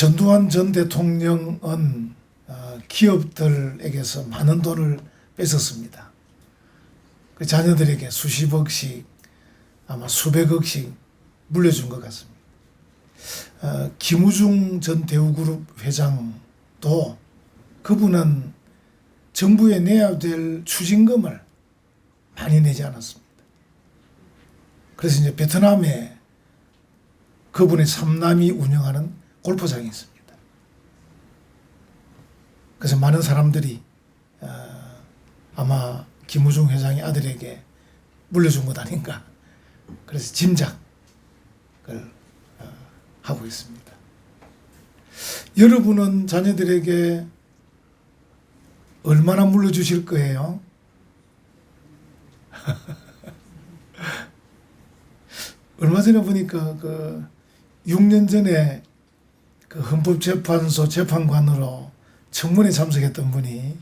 전두환 전 대통령은 기업들에게서 많은 돈을 뺏었습니다. 그 자녀들에게 수십억씩 아마 수백억씩 물려준 것 같습니다. 김우중 전 대우그룹 회장도 그분은 정부에 내야 될 추징금을 많이 내지 않았습니다. 그래서 이제 베트남에 그분의 삼남이 운영하는 골프장이 있습니다. 그래서 많은 사람들이 아마 김우중 회장의 아들에게 물려준 것 아닌가, 그래서 짐작을 하고 있습니다. 여러분은 자녀들에게 얼마나 물려주실 거예요? 얼마 전에 보니까 6년 전에 헌법재판소 재판관으로 청문회 참석했던 분이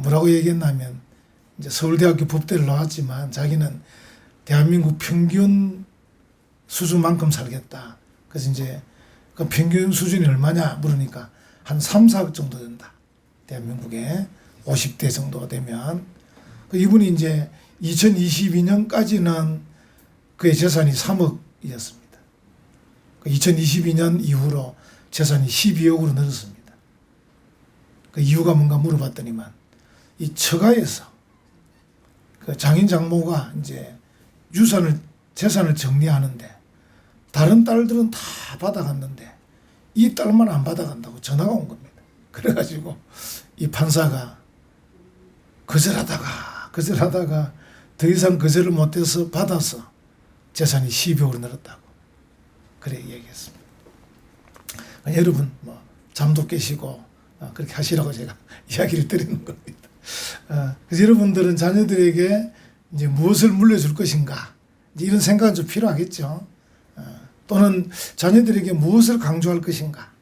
뭐라고 얘기했냐면, 이제 서울대학교 법대를 나왔지만 자기는 대한민국 평균 수준만큼 살겠다. 그래서 이제 그 평균 수준이 얼마냐 물으니까 한 3, 4억 정도 된다. 대한민국에 50대 정도 되면. 이분이 이제 2022년까지는 그의 재산이 3억이었습니다. 2022년 이후로 재산이 12억으로 늘었습니다. 그 이유가 뭔가 물어봤더니만, 이 처가에서 그 장인 장모가 이제 재산을 정리하는데 다른 딸들은 다 받아갔는데 이 딸만 안 받아간다고 전화가 온 겁니다. 그래가지고 이 판사가 거절하다가 더 이상 거절을 못해서 받아서 재산이 12억으로 늘었다고 그래 얘기했습니다. 여러분 잠도 깨시고 그렇게 하시라고 제가 이야기를 드리는 겁니다. 그래서 여러분들은 자녀들에게 이제 무엇을 물려줄 것인가, 이런 생각은 좀 필요하겠죠. 또는 자녀들에게 무엇을 강조할 것인가,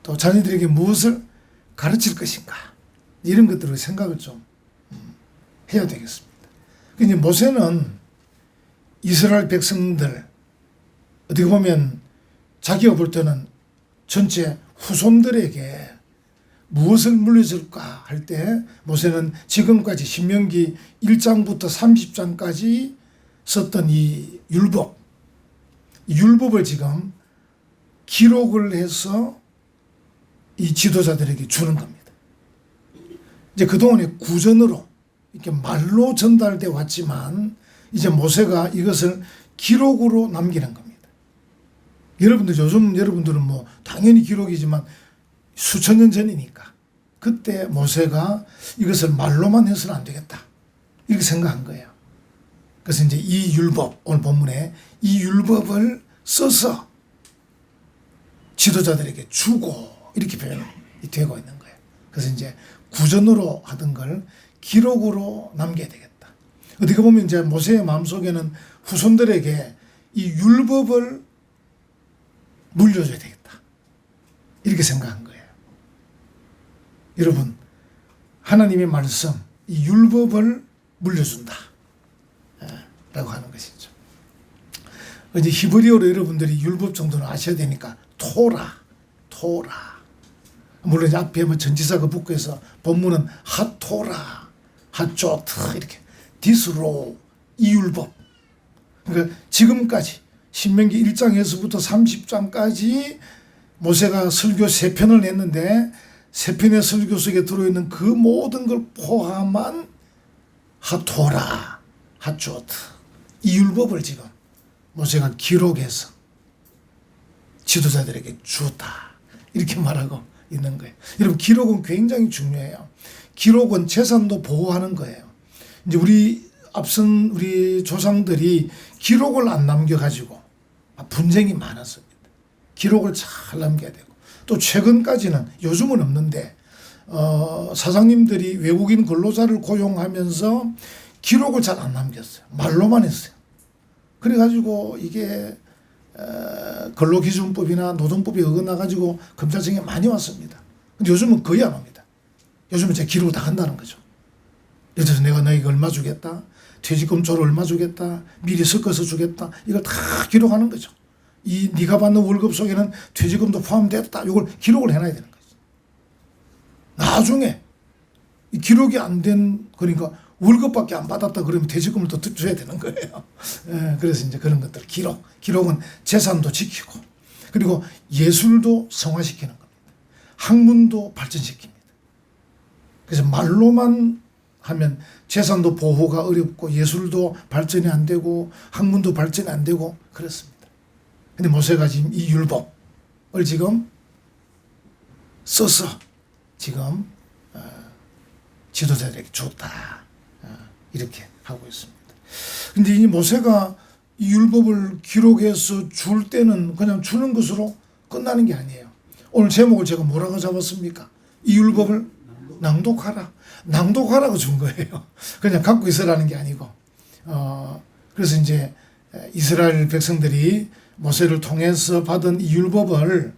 또 자녀들에게 무엇을 가르칠 것인가, 이런 것들을 생각을 좀 해야 되겠습니다. 이제 모세는 이스라엘 백성들, 어떻게 보면 자기가 볼 때는 전체 후손들에게 무엇을 물려줄까 할 때 모세는 지금까지 신명기 1장부터 30장까지 썼던 이 율법을 지금 기록을 해서 이 지도자들에게 주는 겁니다. 이제 그동안에 구전으로 이렇게 말로 전달돼 왔지만 이제 모세가 이것을 기록으로 남기는 겁니다. 요즘 여러분들은 당연히 기록이지만 수천 년 전이니까 그때 모세가 이것을 말로만 해서는 안 되겠다, 이렇게 생각한 거예요. 그래서 이제 이 율법, 오늘 본문에 이 율법을 써서 지도자들에게 주고, 이렇게 표현이 되고 있는 거예요. 그래서 이제 구전으로 하던 걸 기록으로 남겨야 되겠다. 어떻게 보면 이제 모세의 마음속에는 후손들에게 이 율법을 물려줘야 되겠다, 이렇게 생각한 거예요. 여러분, 하나님의 말씀, 이 율법을 물려준다 라고 하는 것이죠. 이제 히브리어로 여러분들이 율법 정도는 아셔야 되니까 토라. 물론 이제 앞에 전치사가 붙고 해서 본문은 하토라, 하조트, 이렇게 디스로, 이 율법. 그러니까 지금까지 신명기 1장에서부터 30장까지 모세가 설교 3편을 냈는데 3편의 설교 속에 들어있는 그 모든 걸 포함한 하토라, 하조트, 이 율법을 지금 모세가 기록해서 지도자들에게 주었다, 이렇게 말하고 있는 거예요. 여러분, 기록은 굉장히 중요해요. 기록은 재산도 보호하는 거예요. 이제 앞선 우리 조상들이 기록을 안 남겨가지고 분쟁이 많았습니다. 기록을 잘 남겨야 되고, 또 최근까지는, 요즘은 없는데 사장님들이 외국인 근로자를 고용하면서 기록을 잘 안 남겼어요. 말로만 했어요. 그래가지고 이게 근로기준법이나 노동법이 어긋나가지고 검찰청에 많이 왔습니다. 근데 요즘은 거의 안 옵니다. 요즘은 제 기록을 다 한다는 거죠. 예를 들어서 내가 너에게 얼마 주겠다, 퇴직금 조를 얼마 주겠다, 미리 섞어서 주겠다, 이걸 다 기록하는 거죠. 이 네가 받는 월급 속에는 퇴직금도 포함됐다. 이걸 기록을 해놔야 되는 거죠. 나중에 이 기록이 안 된, 그러니까 월급밖에 안 받았다 그러면 퇴직금을 또 줘야 되는 거예요. 예, 그래서 이제 그런 것들 기록은 재산도 지키고, 그리고 예술도 성화시키는 겁니다. 학문도 발전시킵니다. 그래서 말로만 하면 재산도 보호가 어렵고 예술도 발전이 안 되고 학문도 발전이 안 되고 그렇습니다. 근데 모세가 지금 이 율법을 지금 써서 지금 지도자들에게 줬다. 이렇게 하고 있습니다. 근데 이 모세가 이 율법을 기록해서 줄 때는 그냥 주는 것으로 끝나는 게 아니에요. 오늘 제목을 제가 뭐라고 잡았습니까? 이 율법을 낭독하라. 낭독하라고 준 거예요. 그냥 갖고 있으라는 게 아니고. 그래서 이제 이스라엘 백성들이 모세를 통해서 받은 이 율법을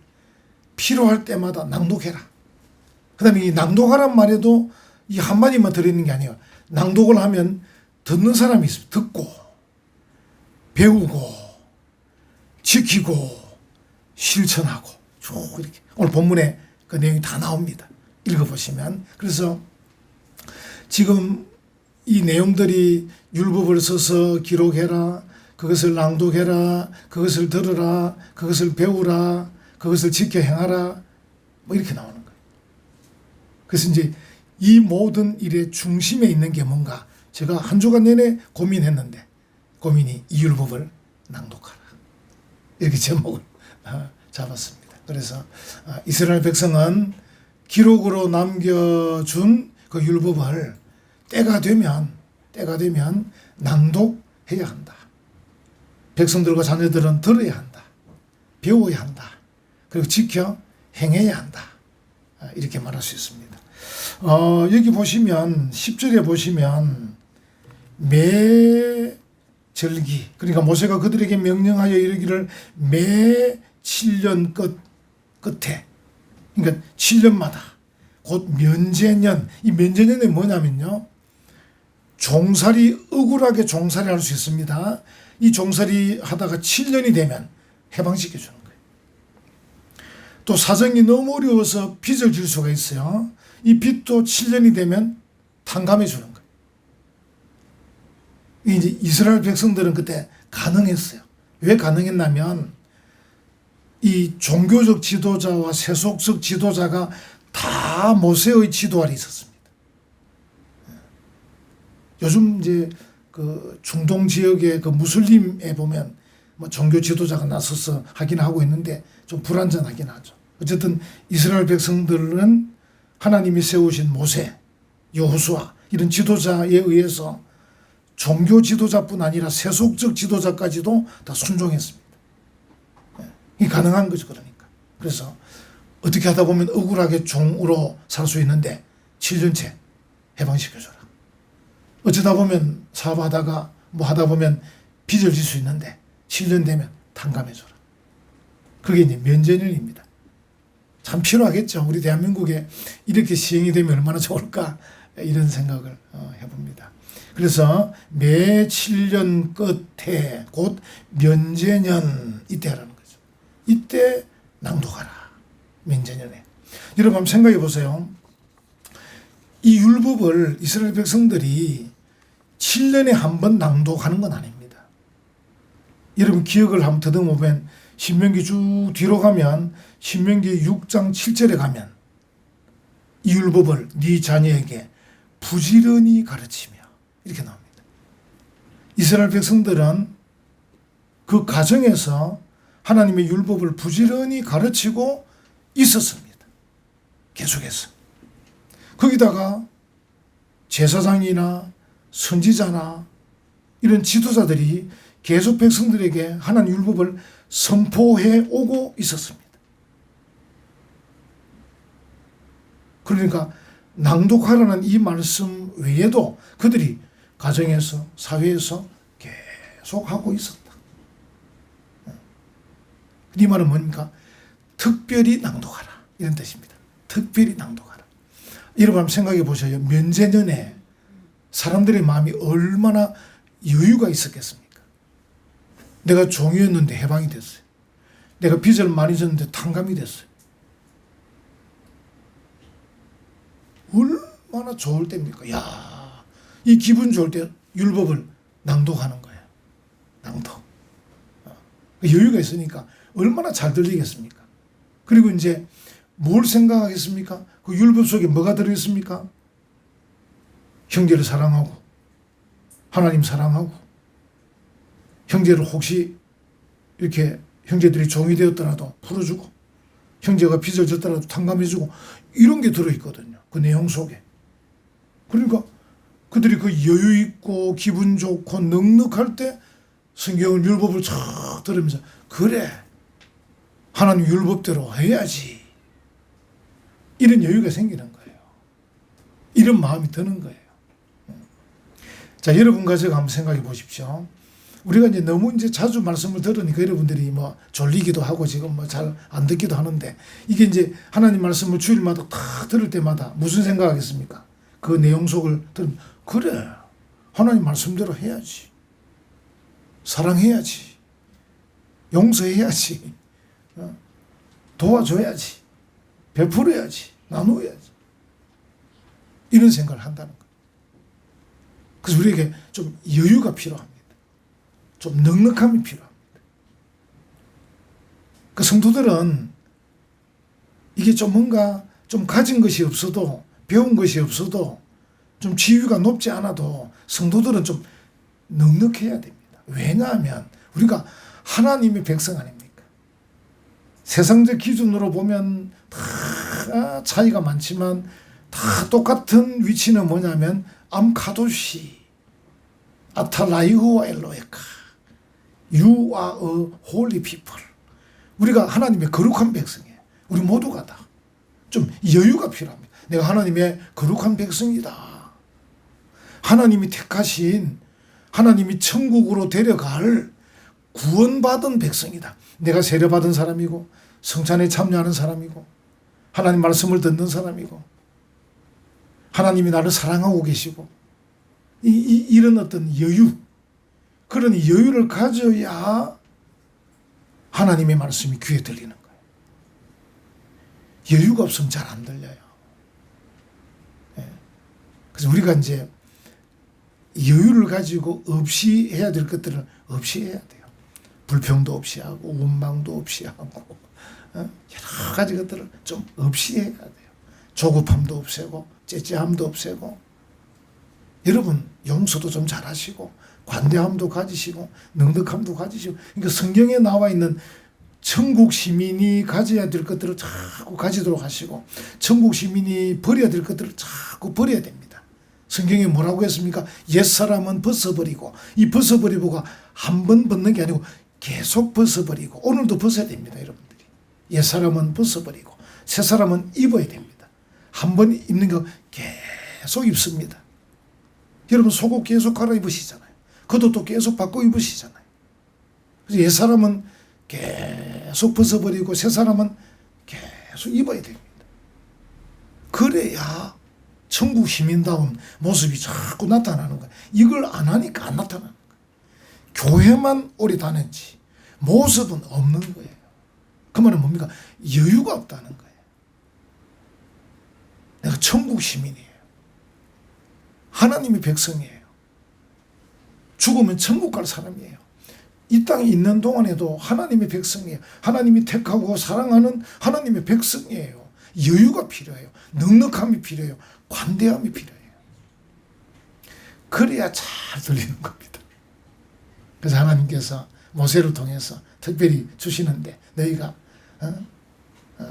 필요할 때마다 낭독해라. 그 다음에 이 낭독하란 말에도 이 한마디만 들어있는 게 아니에요. 낭독을 하면 듣는 사람이 있어요. 듣고, 배우고, 지키고, 실천하고, 쭉 이렇게. 오늘 본문에 그 내용이 다 나옵니다. 읽어보시면. 그래서 지금 이 내용들이 율법을 써서 기록해라, 그것을 낭독해라, 그것을 들으라, 그것을 배우라, 그것을 지켜 행하라, 뭐 이렇게 나오는 거예요. 그래서 이제 이 모든 일의 중심에 있는 게 뭔가, 제가 한 주간 내내 고민했는데, 고민이 이 율법을 낭독하라. 이렇게 제목을 잡았습니다. 그래서 이스라엘 백성은 기록으로 남겨준 그 율법을 때가 되면 낭독해야 한다. 백성들과 자녀들은 들어야 한다. 배워야 한다. 그리고 지켜 행해야 한다. 이렇게 말할 수 있습니다. 여기 보시면 10절에 보시면 매 절기, 그러니까 모세가 그들에게 명령하여 이르기를 매 7년 끝에, 그러니까 7년마다 곧 면제년, 이 면제년이 뭐냐면요, 종살이, 억울하게 종살이 할 수 있습니다. 이 종살이 하다가 7년이 되면 해방시켜 주는 거예요. 또 사정이 너무 어려워서 빚을 질 수가 있어요. 이 빚도 7년이 되면 탕감해 주는 거예요. 이제 이스라엘 백성들은 그때 가능했어요. 왜 가능했냐면 이 종교적 지도자와 세속적 지도자가 다 모세의 지도 아래 있었습니다. 요즘 이제 그 중동 지역의 그 무슬림에 보면 뭐 종교 지도자가 나서서 하긴 하고 있는데 좀 불완전하긴 하죠. 어쨌든 이스라엘 백성들은 하나님이 세우신 모세, 여호수아 이런 지도자에 의해서 종교 지도자뿐 아니라 세속적 지도자까지도 다 순종했습니다. 이게 가능한 거죠, 그러니까. 그래서 어떻게 하다 보면 억울하게 종으로 살 수 있는데 7년째 해방시켜줘라. 어쩌다 보면 사업하다가 뭐 하다 보면 빚을 질 수 있는데 7년 되면 탕감해줘라. 그게 이제 면제년입니다. 참 필요하겠죠. 우리 대한민국에 이렇게 시행이 되면 얼마나 좋을까, 이런 생각을 해봅니다. 그래서 매 7년 끝에 곧 면제년 이때 하라는 거죠. 이때 낭독하라. 면제년에. 여러분 한번 생각해 보세요. 이 율법을 이스라엘 백성들이 7년에 한 번 낭독하는 건 아닙니다. 여러분 기억을 한번 더듬어 보면 신명기 쭉 뒤로 가면 신명기 6장 7절에 가면 이 율법을 네 자녀에게 부지런히 가르치며 이렇게 나옵니다. 이스라엘 백성들은 그 가정에서 하나님의 율법을 부지런히 가르치고 있었습니다. 계속해서. 거기다가 제사장이나 선지자나 이런 지도자들이 계속 백성들에게 하나님 율법을 선포해 오고 있었습니다. 그러니까 낭독하라는 이 말씀 외에도 그들이 가정에서 사회에서 계속 하고 있었다. 이 말은 뭡니까? 특별히 낭독하라, 이런 뜻입니다. 특별히 낭독하라. 여러분 한번 생각해 보셔요. 면제년에 사람들의 마음이 얼마나 여유가 있었겠습니까? 내가 종이었는데 해방이 됐어요. 내가 빚을 많이 졌는데 탕감이 됐어요. 얼마나 좋을 때입니까? 야, 이 기분 좋을 때 율법을 낭독하는 거예요. 낭독. 여유가 있으니까 얼마나 잘 들리겠습니까? 그리고 이제 뭘 생각하겠습니까? 그 율법 속에 뭐가 들어있습니까? 형제를 사랑하고, 하나님 사랑하고, 형제를 혹시 이렇게 형제들이 종이 되었더라도 풀어주고, 형제가 빚을 졌더라도 탕감해주고, 이런 게 들어있거든요. 그 내용 속에. 그러니까 그들이 그 여유 있고 기분 좋고 넉넉할 때 성경을 율법을 쫙 들으면서 그래, 하나님 율법대로 해야지. 이런 여유가 생기는 거예요. 이런 마음이 드는 거예요. 자, 여러분과 제가 한번 생각해 보십시오. 우리가 이제 너무 이제 자주 말씀을 들으니까 여러분들이 뭐 졸리기도 하고 지금 뭐 잘 안 듣기도 하는데, 이게 이제 하나님 말씀을 주일마다 다 들을 때마다 무슨 생각하겠습니까? 그 내용 속을 들으면 그래, 하나님 말씀대로 해야지. 사랑해야지. 용서해야지. 도와줘야지. 베풀어야지. 나누어야지. 이런 생각을 한다는 거예요. 그래서 우리에게 좀 여유가 필요합니다. 좀 넉넉함이 필요합니다. 그 성도들은 이게 좀 뭔가 좀 가진 것이 없어도, 배운 것이 없어도, 좀 지위가 높지 않아도 성도들은 좀 넉넉해야 됩니다. 왜냐하면 우리가 하나님의 백성 아닙니까? 세상적 기준으로 보면 다 차이가 많지만 다 똑같은 위치는 뭐냐면 암카도시 아탈라이후와 엘로에카, You are a holy people. 우리가 하나님의 거룩한 백성이에요. 우리 모두가 다. 좀 여유가 필요합니다. 내가 하나님의 거룩한 백성이다. 하나님이 택하신, 하나님이 천국으로 데려갈 구원받은 백성이다. 내가 세례받은 사람이고, 성찬에 참여하는 사람이고, 하나님 말씀을 듣는 사람이고, 하나님이 나를 사랑하고 계시고, 이런 어떤 여유, 그런 여유를 가져야 하나님의 말씀이 귀에 들리는 거예요. 여유가 없으면 잘 안 들려요. 그래서 우리가 이제 여유를 가지고 없이 해야 될 것들을 없이 해야 돼요. 불평도 없이 하고, 원망도 없이 하고, 여러 가지 것들을 좀 없이 해야 돼요. 조급함도 없애고, 째째함도 없애고, 여러분 용서도 좀 잘하시고, 관대함도 가지시고, 넉넉함도 가지시고. 그러니까 성경에 나와 있는 천국 시민이 가져야 될 것들을 자꾸 가지도록 하시고, 천국 시민이 버려야 될 것들을 자꾸 버려야 됩니다. 성경에 뭐라고 했습니까? 옛사람은 벗어버리고, 이 벗어버리고가 한 번 벗는 게 아니고 계속 벗어버리고, 오늘도 벗어야 됩니다. 여러분들이 옛사람은 벗어버리고 새사람은 입어야 됩니다. 한 번 입는 거 계속 입습니다. 여러분 속옷 계속 갈아입으시잖아요. 겉옷도 계속 바꿔 입으시잖아요. 그래서 옛사람은 계속 벗어버리고 새사람은 계속 입어야 됩니다. 그래야 천국 시민다운 모습이 자꾸 나타나는 거예요. 이걸 안 하니까 안 나타나는 거예요. 교회만 오래 다녔지 모습은 없는 거예요. 그 말은 뭡니까? 여유가 없다는 거예요. 내가 천국 시민이에요. 하나님의 백성이에요. 죽으면 천국 갈 사람이에요. 이 땅에 있는 동안에도 하나님의 백성이에요. 하나님이 택하고 사랑하는 하나님의 백성이에요. 여유가 필요해요. 넉넉함이 필요해요. 관대함이 필요해요. 그래야 잘 들리는 겁니다. 그래서 하나님께서 모세를 통해서 특별히 주시는데, 너희가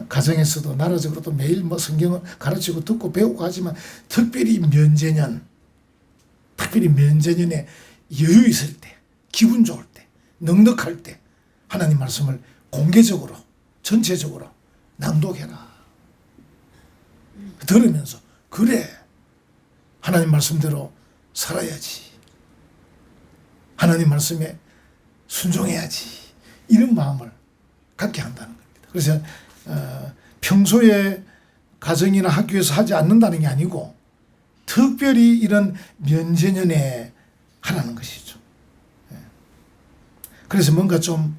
가정에서도 나라적으로도 매일 뭐 성경을 가르치고 듣고 배우고 하지만 특별히 면제년에 여유 있을 때, 기분 좋을 때, 넉넉할 때 하나님 말씀을 공개적으로, 전체적으로 낭독해라. 들으면서 그래, 하나님 말씀대로 살아야지, 하나님 말씀에 순종해야지, 이런 마음을 갖게 한다는 겁니다. 그래서 평소에 가정이나 학교에서 하지 않는다는 게 아니고 특별히 이런 면제년에 하라는 것이죠. 그래서 뭔가 좀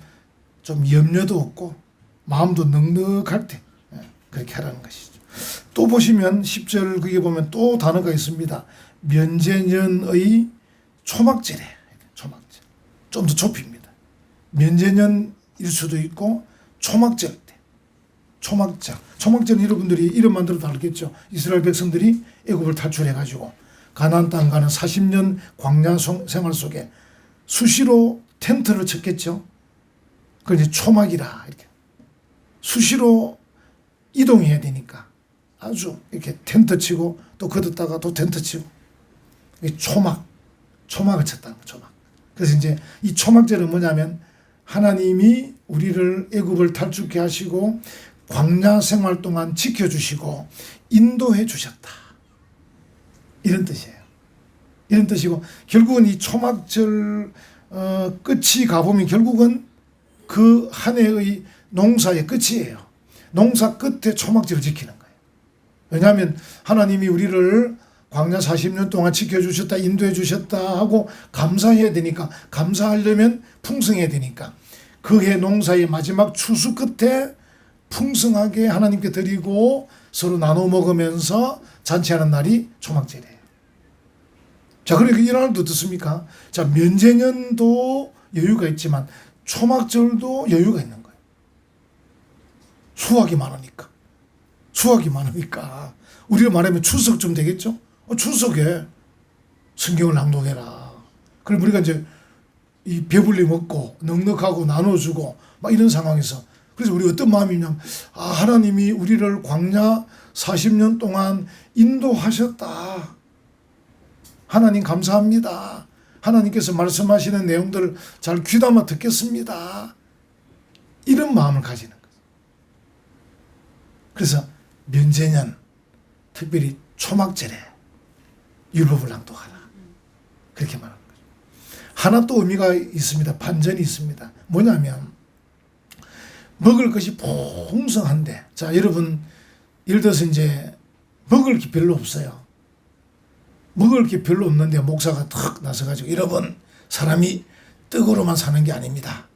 좀 염려도 없고 마음도 넉넉할 때 그렇게 하라는 것이죠. 또 보시면 10절 거기에 보면 또 단어가 있습니다. 면제년의 초막절에, 초막절. 좀 더 좁힙니다. 면제년일 수도 있고 초막절 때. 초막절. 초막절은 여러분들이 이름만 들어도 알겠죠. 이스라엘 백성들이 애굽을 탈출해가지고 가나안 땅 가는 40년 광야 생활 속에 수시로 텐트를 쳤겠죠. 그걸 이제 초막이라 이렇게 수시로 이동해야 되니까 아주 이렇게 텐트 치고 또 걷었다가 또 텐트 치고 초막을 쳤다는 거, 초막. 그래서 이제 이 초막절은 뭐냐면 하나님이 우리를 애굽을 탈출케 하시고 광야 생활 동안 지켜주시고 인도해 주셨다. 이런 뜻이에요. 이런 뜻이고 결국은 이 초막절 끝이 가보면 결국은 그 한 해의 농사의 끝이에요. 농사 끝에 초막절을 지키는 거예요. 왜냐하면 하나님이 우리를 광야 40년 동안 지켜주셨다, 인도해 주셨다 하고 감사해야 되니까, 감사하려면 풍성해야 되니까 그 해 농사의 마지막 추수 끝에 풍성하게 하나님께 드리고 서로 나눠 먹으면서 잔치하는 날이 초막절이에요. 자, 그러니까 이 날도 어떻습니까? 자, 면제년도 여유가 있지만 초막절도 여유가 있는 거예요. 수확이 많으니까. 우리가 말하면 추석쯤 되겠죠? 추석에 성경을 낭독해라. 그럼 우리가 이제 이 배불리 먹고 넉넉하고 나눠주고 막 이런 상황에서 그래서 우리 어떤 마음이냐면 하나님이 우리를 광야 40년 동안 인도하셨다. 하나님 감사합니다. 하나님께서 말씀하시는 내용들을 잘 귀담아 듣겠습니다. 이런 마음을 가지는 거죠. 그래서 면제년 특별히 초막절에 율법을 낭독하라. 그렇게 말하는 거죠. 하나 또 의미가 있습니다. 반전이 있습니다. 뭐냐면 먹을 것이 풍성한데 자 여러분 예를 들어서 이제 먹을 게 별로 없어요. 먹을 게 별로 없는데 목사가 탁 나서가지고 여러분 사람이 떡으로만 사는 게 아닙니다.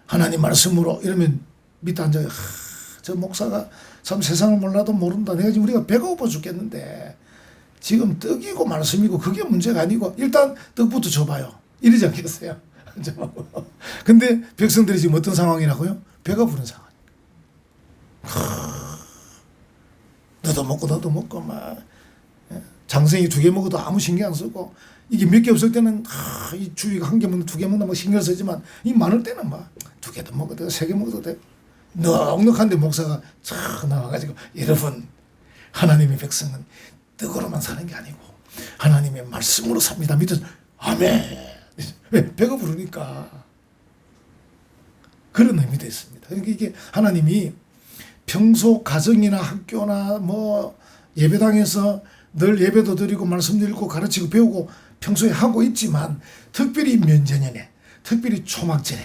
하나님 말씀으로 이러면 밑에 앉아 저 목사가 참 세상을 몰라도 모른다. 내가 지금 우리가 배가 고파 죽겠는데 지금 떡이고 말씀이고 그게 문제가 아니고 일단 떡부터 줘봐요. 이러지 않겠어요? 근데 백성들이 지금 어떤 상황이라고요? 배가 부른 상황. 너도 먹고 막 장생이 2개 먹어도 아무 신경 안 쓰고 이게 몇 개 없을 때는 이 주위가 1개 먹는 2개 먹는 막 신경 쓰지만 이 많을 때는 막 2개도 먹어도 되고 3개 먹어도 되고 넉넉한데 목사가 쫙 나와가지고 여러분 하나님의 백성은 떡으로만 사는 게 아니고 하나님의 말씀으로 삽니다. 밑에서 아멘. 왜? 배가 부르니까. 그런 의미도 있습니다. 그러니까 이게 하나님이 평소 가정이나 학교나 뭐 예배당에서 늘 예배도 드리고 말씀 드리고 가르치고 배우고 평소에 하고 있지만 특별히 면제년에 특별히 초막절에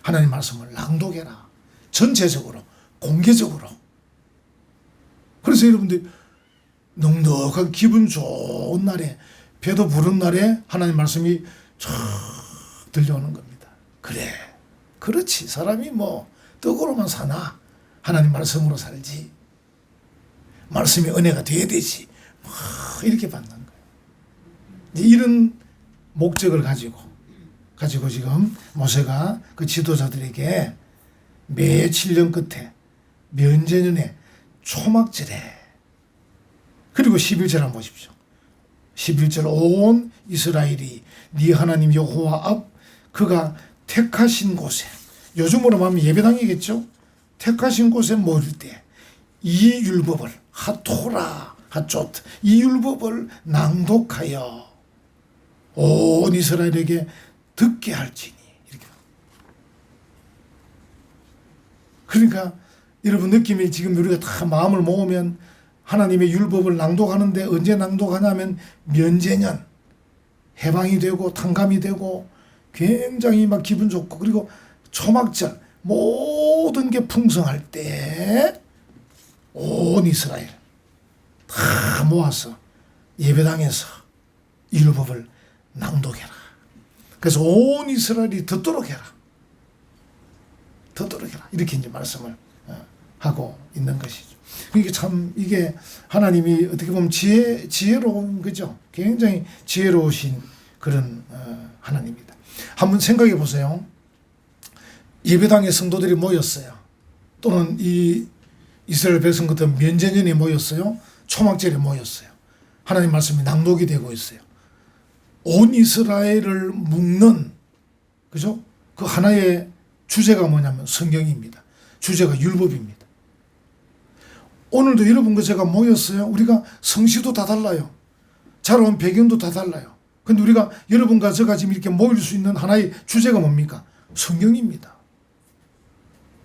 하나님 말씀을 낭독해라. 전체적으로 공개적으로. 그래서 여러분들 넉넉한 기분 좋은 날에 배도 부른 날에 하나님 말씀이 쫙 들려오는 겁니다. 그래 그렇지 사람이 뭐 떡으로만 사나 하나님 말씀으로 살지 말씀이 은혜가 돼야 되지 이렇게 받는 거예요. 이런 목적을 가지고 지금 모세가 그 지도자들에게 매 7년 끝에 면제년에 초막절에 그리고 11절 한번 보십시오. 11절 온 이스라엘이 네 하나님 여호와 앞 그가 택하신 곳에 요즘으로 말하면 예배당이겠죠. 택하신 곳에 모일 때 이 율법을 하토라 하쪼트 이 율법을 낭독하여 온 이스라엘에게 듣게 할지니 이렇게. 그러니까 여러분 느낌이 지금 우리가 다 마음을 모으면 하나님의 율법을 낭독하는데 언제 낭독하냐면 면제년 해방이 되고 탕감이 되고 굉장히 막 기분 좋고 그리고 초막절 모든 게 풍성할 때 온 이스라엘 다 모아서 예배당에서 율법을 낭독해라. 그래서 온 이스라엘이 듣도록 해라. 더더욱이라 이렇게 이제 말씀을 하고 있는 것이죠. 이게 참 이게 하나님이 어떻게 보면 지혜로운 거죠. 굉장히 지혜로우신 그런 하나님입니다. 한번 생각해 보세요. 예배당에 성도들이 모였어요. 또는 이 이스라엘 백성 같은 면제년에 모였어요. 초막절에 모였어요. 하나님 말씀이 낭독이 되고 있어요. 온 이스라엘을 묶는 그죠? 그 하나의 주제가 뭐냐면 성경입니다. 주제가 율법입니다. 오늘도 여러분과 제가 모였어요. 우리가 성씨도 다 달라요. 자라온 배경도 다 달라요. 근데 우리가 여러분과 제가 지금 이렇게 모일 수 있는 하나의 주제가 뭡니까? 성경입니다.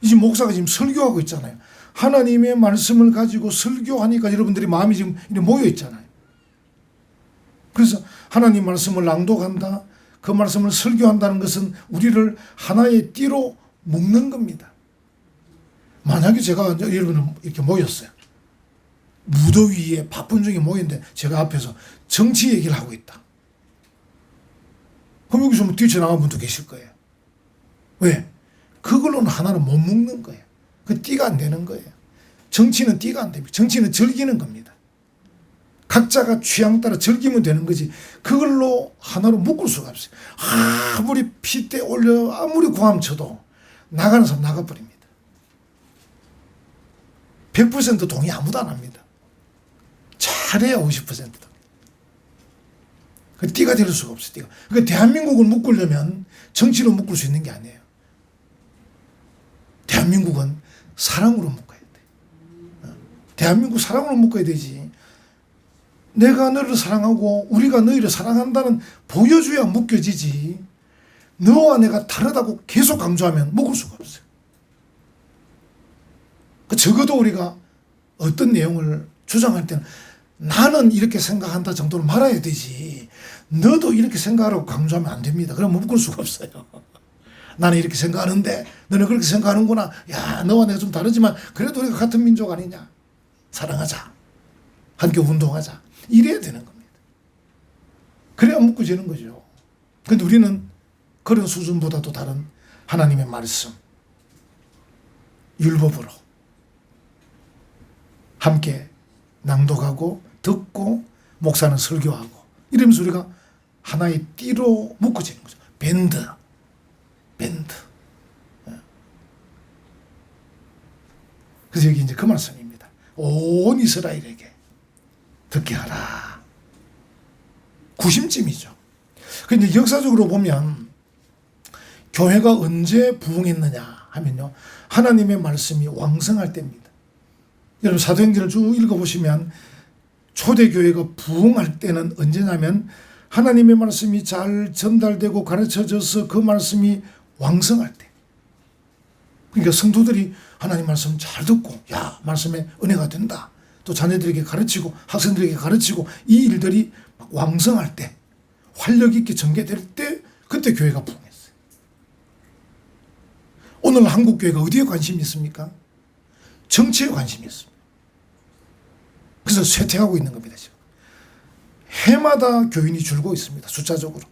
이제 목사가 지금 설교하고 있잖아요. 하나님의 말씀을 가지고 설교하니까 여러분들이 마음이 지금 이렇게 모여 있잖아요. 그래서 하나님 말씀을 낭독한다. 그 말씀을 설교한다는 것은 우리를 하나의 띠로 묶는 겁니다. 만약에 제가 여러분 이렇게 모였어요. 무더위에 바쁜 중에 모였는데 제가 앞에서 정치 얘기를 하고 있다. 그럼 여기서 뭐 뛰쳐나간 분도 계실 거예요. 왜? 그걸로는 하나는 못 묶는 거예요. 그 띠가 안 되는 거예요. 정치는 띠가 안 됩니다. 정치는 즐기는 겁니다. 각자가 취향 따라 즐기면 되는 거지 그걸로 하나로 묶을 수가 없어요. 아무리 핏대 올려 아무리 고함 쳐도 나가는 사람 나가버립니다. 100% 동의 아무도 안 합니다. 잘해야 50%다. 그 띠가 될 수가 없어요. 띠가. 그러니까 대한민국을 묶으려면 정치로 묶을 수 있는 게 아니에요. 대한민국은 사랑으로 묶어야 돼. 대한민국 사랑으로 묶어야 되지. 내가 너를 사랑하고 우리가 너희를 사랑한다는 보여줘야 묶여지지. 너와 내가 다르다고 계속 강조하면 묶을 수가 없어요. 적어도 우리가 어떤 내용을 주장할 때는 나는 이렇게 생각한다 정도로 말아야 되지. 너도 이렇게 생각하라고 강조하면 안 됩니다. 그럼 묶을 수가 없어요. 나는 이렇게 생각하는데 너는 그렇게 생각하는구나. 야, 너와 내가 좀 다르지만 그래도 우리가 같은 민족 아니냐. 사랑하자. 함께 운동하자. 이래야 되는 겁니다. 그래야 묶어지는 거죠. 그런데 우리는 그런 수준보다도 다른 하나님의 말씀, 율법으로 함께 낭독하고 듣고 목사는 설교하고 이러면서 우리가 하나의 띠로 묶어지는 거죠. 밴드. 그래서 여기 이제 그 말씀입니다. 온 이스라엘에게 듣게 하라. 구심점이죠. 근데 역사적으로 보면 교회가 언제 부흥했느냐 하면요. 하나님의 말씀이 왕성할 때입니다. 여러분 사도행전을 쭉 읽어보시면 초대교회가 부흥할 때는 언제냐면 하나님의 말씀이 잘 전달되고 가르쳐져서 그 말씀이 왕성할 때. 그러니까 성도들이 하나님 말씀 잘 듣고 야 말씀에 은혜가 된다. 또 자녀들에게 가르치고 학생들에게 가르치고 이 일들이 왕성할 때 활력 있게 전개될 때 그때 교회가 부흥했어요. 오늘 한국 교회가 어디에 관심이 있습니까? 정치에 관심이 있습니다. 그래서 쇠퇴하고 있는 겁니다. 지금. 해마다 교인이 줄고 있습니다. 숫자적으로.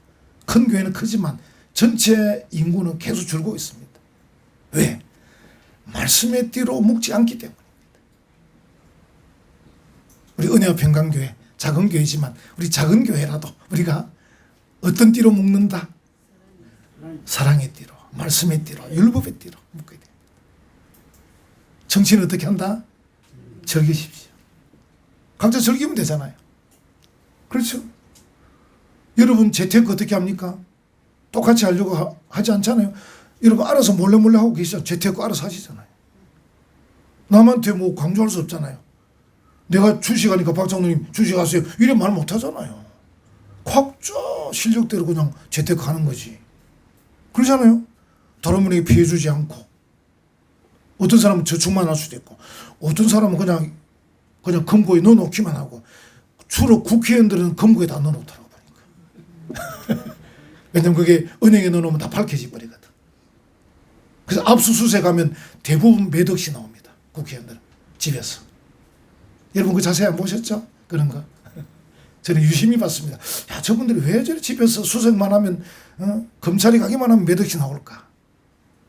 큰 교회는 크지만 전체 인구는 계속 줄고 있습니다. 왜? 말씀의 띠로 묶지 않기 때문입니다. 우리 은혜와 평강교회 작은 교회지만 우리 작은 교회라도 우리가 어떤 띠로 묶는다? 사랑의 띠로, 말씀의 띠로, 율법의 띠로 묶어야 돼요. 정치는 어떻게 한다? 즐기십시오. 각자 즐기면 되잖아요. 그렇죠? 여러분 재테크 어떻게 합니까? 똑같이 하려고 하지 않잖아요. 여러분 알아서 몰래 하고 계시죠. 재테크 알아서 하시잖아요. 남한테 뭐 강조할 수 없잖아요. 내가 주식하니까 박장로님 주식하세요. 이래 말 못하잖아요. 각자 실력대로 그냥 재테크하는 거지. 그러잖아요. 다른 분에게 피해 주지 않고. 어떤 사람은 저축만 할 수도 있고 어떤 사람은 그냥 금고에 넣어놓기만 하고 주로 국회의원들은 금고에 다 넣어놓더라고 보니까. 왜냐면 그게 은행에 넣어놓으면 다 밝혀져 버리거든. 그래서 압수수색하면 대부분 몇 억씩 나옵니다. 국회의원들은 집에서. 여러분 그 자세히 안 보셨죠? 그런 거. 저는 유심히 봤습니다. 야 저분들이 왜 저리 집에서 수색만 하면 검찰이 가기만 하면 몇 억씩 나올까?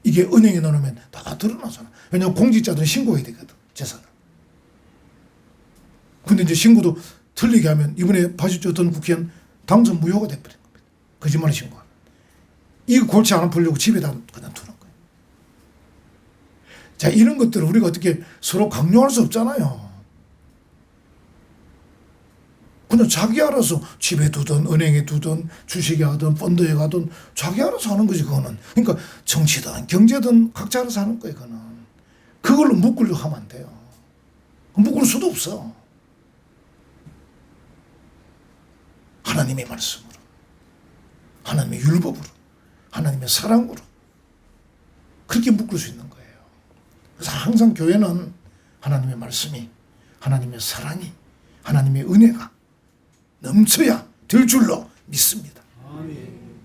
이게 은행에 넣으면 다 드러나잖아. 왜냐하면 공직자들은 신고해야 되거든, 재산을. 근데 이제 신고도 틀리게 하면 이번에 봐주셨던 어떤 국회의원 당선 무효가 돼버린 겁니다. 거짓말을 신고하면. 이거 골치 안 아프려고 집에다 그냥 두는 거예요. 자, 이런 것들을 우리가 어떻게 서로 강요할 수 없잖아요. 그냥 자기 알아서 집에 두든 은행에 두든 주식에 하든 펀드에 가든 자기 알아서 하는 거지, 그거는. 그러니까 정치든 경제든 각자 알아서 하는 거예요, 그거는. 그걸로 묶으려고 하면 안 돼요. 묶을 수도 없어. 하나님의 말씀으로, 하나님의 율법으로, 하나님의 사랑으로 그렇게 묶을 수 있는 거예요. 그래서 항상 교회는 하나님의 말씀이, 하나님의 사랑이, 하나님의 은혜가 넘쳐야 될 줄로 믿습니다.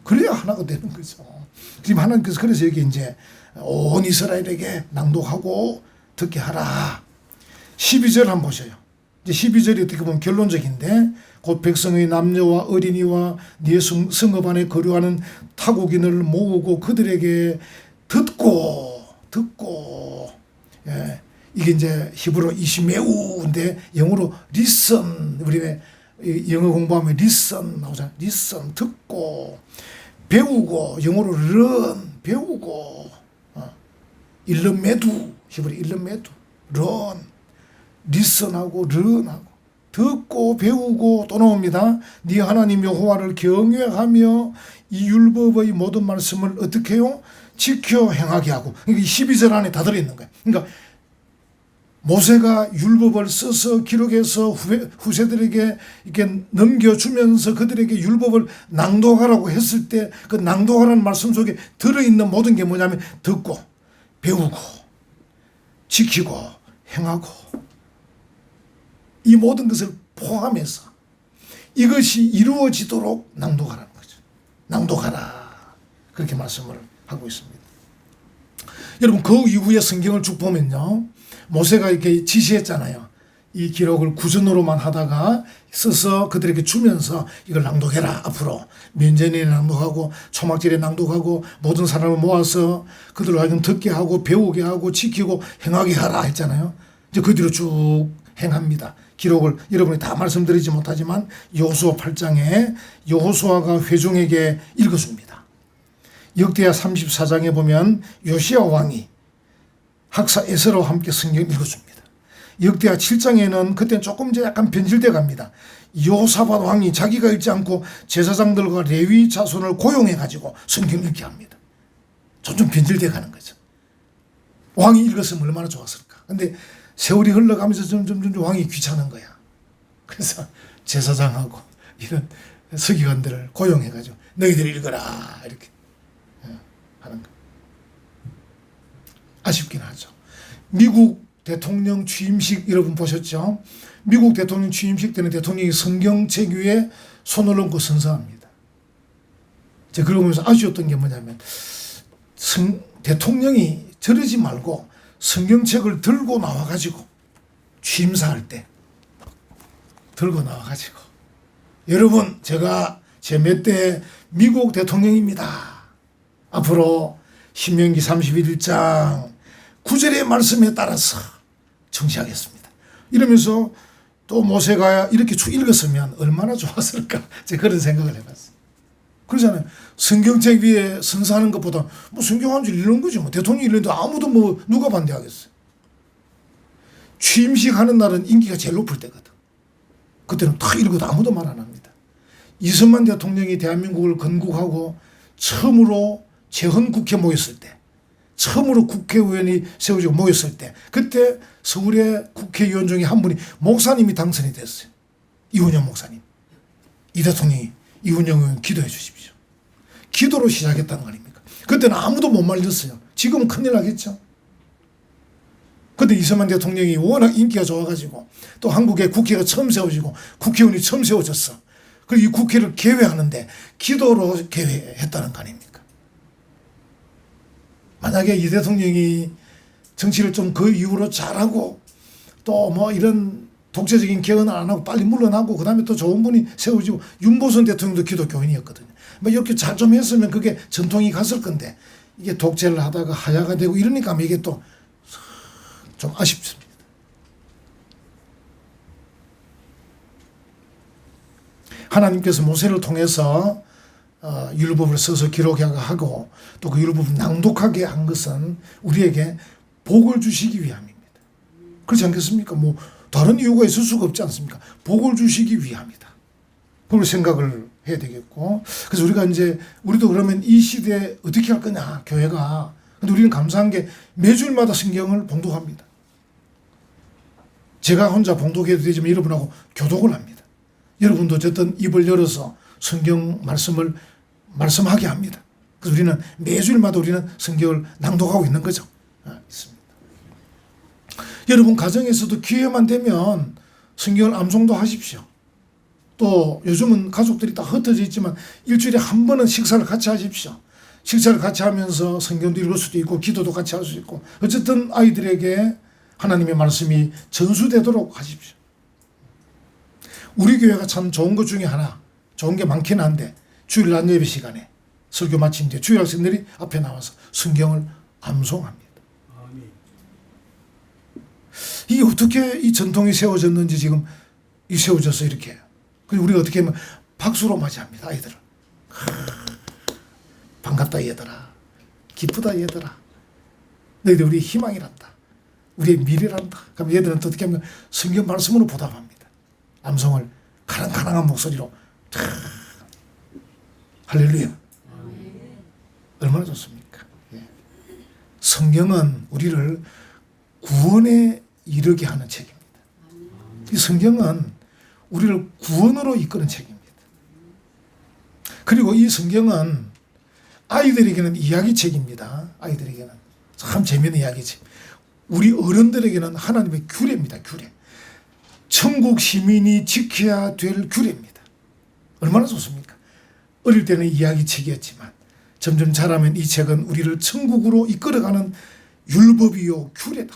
그래야 하나가 되는 거죠. 지금 하나님께서 그래서 여기 이제 온 이스라엘에게 낭독하고 듣게 하라. 12절 한번 보셔요. 이제 12절이 어떻게 보면 결론적인데, 곧 백성의 남녀와 어린이와 네 성읍 안에 거류하는 타국인을 모으고 그들에게 듣고, 예, 이게 이제 히브리어 이시메우인데 영어로 listen, 우리 영어 공부하면 listen 나오잖아요. listen, 듣고, 배우고, 영어로 learn, 배우고, 일러메두, 히브리 일러메두, learn, listen하고 learn하고, 듣고 배우고 또 나옵니다. 네 하나님 여호와를 경외하며 이 율법의 모든 말씀을 어떻게 해요? 지켜 행하게 하고. 그러니까 12절 안에 다 들어있는 거예요. 그러니까 모세가 율법을 써서 기록해서 후세들에게 이렇게 넘겨주면서 그들에게 율법을 낭독하라고 했을 때 그 낭독하라는 말씀 속에 들어있는 모든 게 뭐냐면 듣고 배우고 지키고 행하고, 이 모든 것을 포함해서 이것이 이루어지도록 낭독하라는 거죠. 낭독하라. 그렇게 말씀을 하고 있습니다. 여러분, 그 이후에 성경을 쭉 보면요, 모세가 이렇게 지시했잖아요. 이 기록을 구전으로만 하다가 써서 그들에게 주면서 이걸 낭독해라. 앞으로 면전에 낭독하고 초막절에 낭독하고 모든 사람을 모아서 그들로 하여금 듣게 하고 배우게 하고 지키고 행하게 하라 했잖아요. 이제 그 뒤로 쭉 행합니다. 기록을 여러분이 다 말씀드리지 못하지만 여호수아 8장에 여호수아가 회중에게 읽어줍니다. 역대하 34장에 보면 요시야 왕이 학사 에스라와 함께 성경 읽어줍니다. 역대하 7장에는 그때는 조금 이제 약간 변질돼 갑니다. 여호사밧 왕이 자기가 읽지 않고 제사장들과 레위 자손을 고용해 가지고 성경 읽게 합니다. 점점 변질돼 가는 거죠. 왕이 읽었으면 얼마나 좋았을까. 근데 세월이 흘러가면서 점점 왕이 귀찮은 거야. 그래서 제사장하고 이런 서기관들을 고용해 가지고 너희들이 읽어라 이렇게 하는 거. 아쉽긴 하죠. 미국 대통령 취임식 여러분 보셨죠? 미국 대통령 취임식 때는 대통령이 성경책 위에 손을 얹고 선서합니다. 제가 그러면서 아쉬웠던 게 뭐냐면 대통령이 저러지 말고 성경책을 들고 나와가지고 취임사할 때 들고 나와가지고, 여러분 제가 제 몇 대 미국 대통령입니다. 앞으로 신명기 31장 9절의 말씀에 따라서 정치하겠습니다. 이러면서 또 모세가 이렇게 쭉 읽었으면 얼마나 좋았을까. 제가 그런 생각을 해봤어요. 그러잖아요. 성경책 위에 선서하는 것보다 뭐 성경 한 줄 읽는 거지. 뭐 대통령이 읽는데 아무도 뭐 누가 반대하겠어요. 취임식 하는 날은 인기가 제일 높을 때거든. 그때는 다 읽어도 아무도 말 안 합니다. 이승만 대통령이 대한민국을 건국하고 처음으로 재헌국회 모였을 때, 처음으로 국회의원이 세워지고 모였을 때, 그때 서울의 국회의원 중에 한 분이 목사님이 당선이 됐어요. 이훈영 목사님. 이 대통령이 이훈영 의원 기도해 주십시오. 기도로 시작했다는 거 아닙니까? 그때는 아무도 못 말렸어요. 지금은 큰일 나겠죠. 근데 이승만 대통령이 워낙 인기가 좋아가지고 또 한국에 국회가 처음 세워지고 국회의원이 처음 세워졌어. 그리고 이 국회를 개회하는데 기도로 개회했다는 거 아닙니까? 만약에 이 대통령이 정치를 좀 그 이후로 잘하고 또 뭐 이런 독재적인 개헌을 안 하고 빨리 물러나고 그 다음에 또 좋은 분이 세워지고, 윤보선 대통령도 기독교인이었거든요. 뭐 이렇게 잘 좀 했으면 그게 전통이 갔을 건데 이게 독재를 하다가 하야가 되고 이러니까 이게 또 좀 아쉽습니다. 하나님께서 모세를 통해서 율법을 써서 기록하고 또 그 율법을 낭독하게 한 것은 우리에게 복을 주시기 위함입니다. 그렇지 않겠습니까? 뭐 다른 이유가 있을 수가 없지 않습니까? 복을 주시기 위함이다. 그걸 생각을 해야 되겠고, 그래서 우리도 그러면 이 시대에 어떻게 할 거냐, 교회가. 근데 우리는 감사한 게 매주일마다 성경을 봉독합니다. 제가 혼자 봉독해도 되지만 여러분하고 교독을 합니다. 여러분도 어쨌든 입을 열어서 성경 말씀을 말씀하게 합니다. 그래서 우리는 매주일마다 우리는 성경을 낭독하고 있는 거죠. 있습니다. 여러분 가정에서도 기회만 되면 성경을 암송도 하십시오. 또 요즘은 가족들이 다 흩어져 있지만 일주일에 한 번은 식사를 같이 하십시오. 식사를 같이 하면서 성경도 읽을 수도 있고 기도도 같이 할 수 있고, 어쨌든 아이들에게 하나님의 말씀이 전수되도록 하십시오. 우리 교회가 참 좋은 것 중에 하나, 좋은 게 많긴 한데, 주일 낮 예배 시간에 설교 마친 뒤에 주일 학생들이 앞에 나와서 성경을 암송합니다. 이게 어떻게 이 전통이 세워졌는지 지금 세워져서 이렇게. 그리고 우리가 어떻게 하면 박수로 맞이합니다. 아이들을. 반갑다 얘들아. 기쁘다 얘들아. 너희들 우리의 희망이란다. 우리의 미래란다. 그럼 얘들은 또 어떻게 하면 성경 말씀으로 보답합니다. 암송을 가랑가랑한 목소리로. 할렐루야. 얼마나 좋습니까? 예. 성경은 우리를 구원에 이르게 하는 책입니다. 이 성경은 우리를 구원으로 이끄는 책입니다. 그리고 이 성경은 아이들에게는 이야기책입니다. 아이들에게는 참 재미있는 이야기책. 우리 어른들에게는 하나님의 규례입니다. 규례. 천국 시민이 지켜야 될 규례입니다. 얼마나 좋습니까? 어릴 때는 이야기책이었지만 점점 자라면 이 책은 우리를 천국으로 이끌어가는 율법이요 규례다.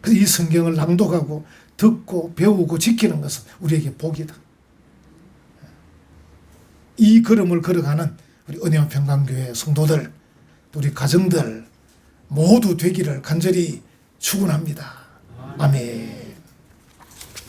그래서 이 성경을 낭독하고 듣고 배우고 지키는 것은 우리에게 복이다. 이 걸음을 걸어가는 우리 은혜와 평강교회 성도들, 우리 가정들 모두 되기를 간절히 축원합니다. 아멘.